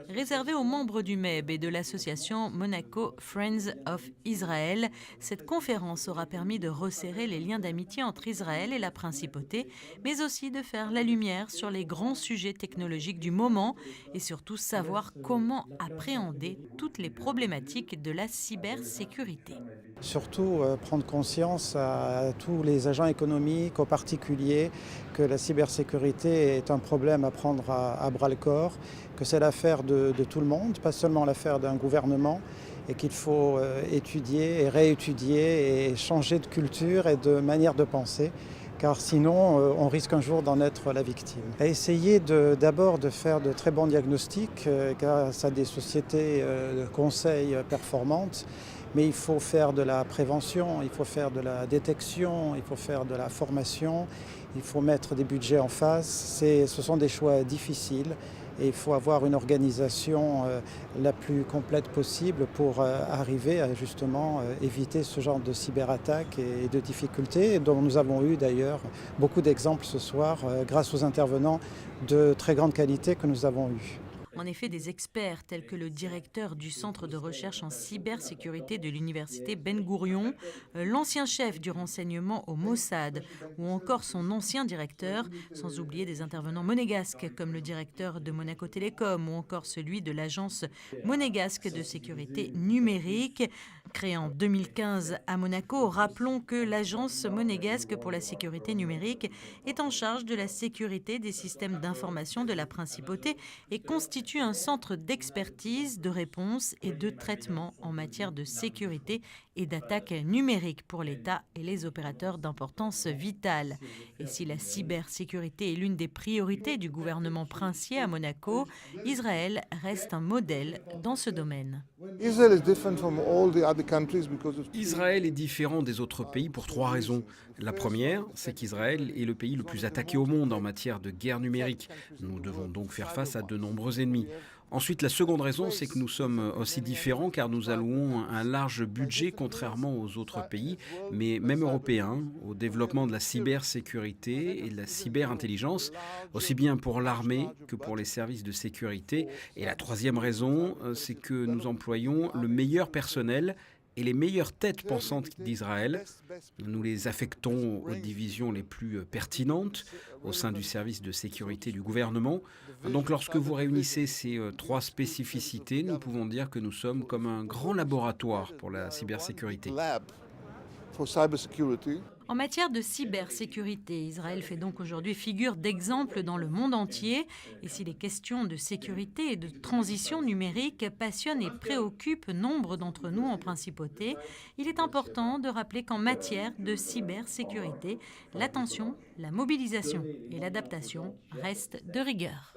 Réservée aux membres du MEB et de l'association Monaco Friends of Israel, cette conférence aura permis de resserrer les liens d'amitié entre Israël et la principauté, mais aussi de faire la lumière sur les grands sujets technologiques du moment et surtout savoir comment appréhender toutes les problématiques de la cybersécurité. Surtout prendre conscience à tous les agents économiques, aux particuliers, que la cybersécurité est un problème à prendre à bras le corps, que c'est l'affaire de tout le monde, pas seulement l'affaire d'un gouvernement, et qu'il faut étudier et réétudier et changer de culture et de manière de penser, car sinon on risque un jour d'en être la victime. Essayer d'abord de faire de très bons diagnostics grâce à des sociétés de conseil performantes, mais il faut faire de la prévention, il faut faire de la détection, il faut faire de la formation, il faut mettre des budgets en face. Ce sont des choix difficiles et il faut avoir une organisation la plus complète possible pour arriver à justement éviter ce genre de cyberattaques et de difficultés dont nous avons eu d'ailleurs beaucoup d'exemples ce soir grâce aux intervenants de très grande qualité que nous avons eus. En effet, des experts tels que le directeur du Centre de recherche en cybersécurité de l'université Ben Gourion, l'ancien chef du renseignement au Mossad ou encore son ancien directeur, sans oublier des intervenants monégasques comme le directeur de Monaco Télécom ou encore celui de l'agence monégasque de sécurité numérique. Créée en 2015 à Monaco, rappelons que l'agence monégasque pour la sécurité numérique est en charge de la sécurité des systèmes d'information de la principauté et constitue un centre d'expertise, de réponse et de traitement en matière de sécurité et d'attaque numérique pour l'État et les opérateurs d'importance vitale. Et si la cybersécurité est l'une des priorités du gouvernement princier à Monaco, Israël reste un modèle dans ce domaine. Israël est différent des autres pays pour trois raisons. La première, c'est qu'Israël est le pays le plus attaqué au monde en matière de guerre numérique. Nous devons donc faire face à de nombreux ennemis. Ensuite, la seconde raison, c'est que nous sommes aussi différents car nous allouons un large budget, contrairement aux autres pays, mais même européens, au développement de la cybersécurité et de la cyberintelligence, aussi bien pour l'armée que pour les services de sécurité. Et la troisième raison, c'est que nous employons le meilleur personnel et les meilleures têtes pensantes d'Israël. Nous les affectons aux divisions les plus pertinentes au sein du service de sécurité du gouvernement. Donc lorsque vous réunissez ces trois spécificités, nous pouvons dire que nous sommes comme un grand laboratoire pour la cybersécurité. En matière de cybersécurité, Israël fait donc aujourd'hui figure d'exemple dans le monde entier. Et si les questions de sécurité et de transition numérique passionnent et préoccupent nombre d'entre nous en principauté, il est important de rappeler qu'en matière de cybersécurité, l'attention, la mobilisation et l'adaptation restent de rigueur.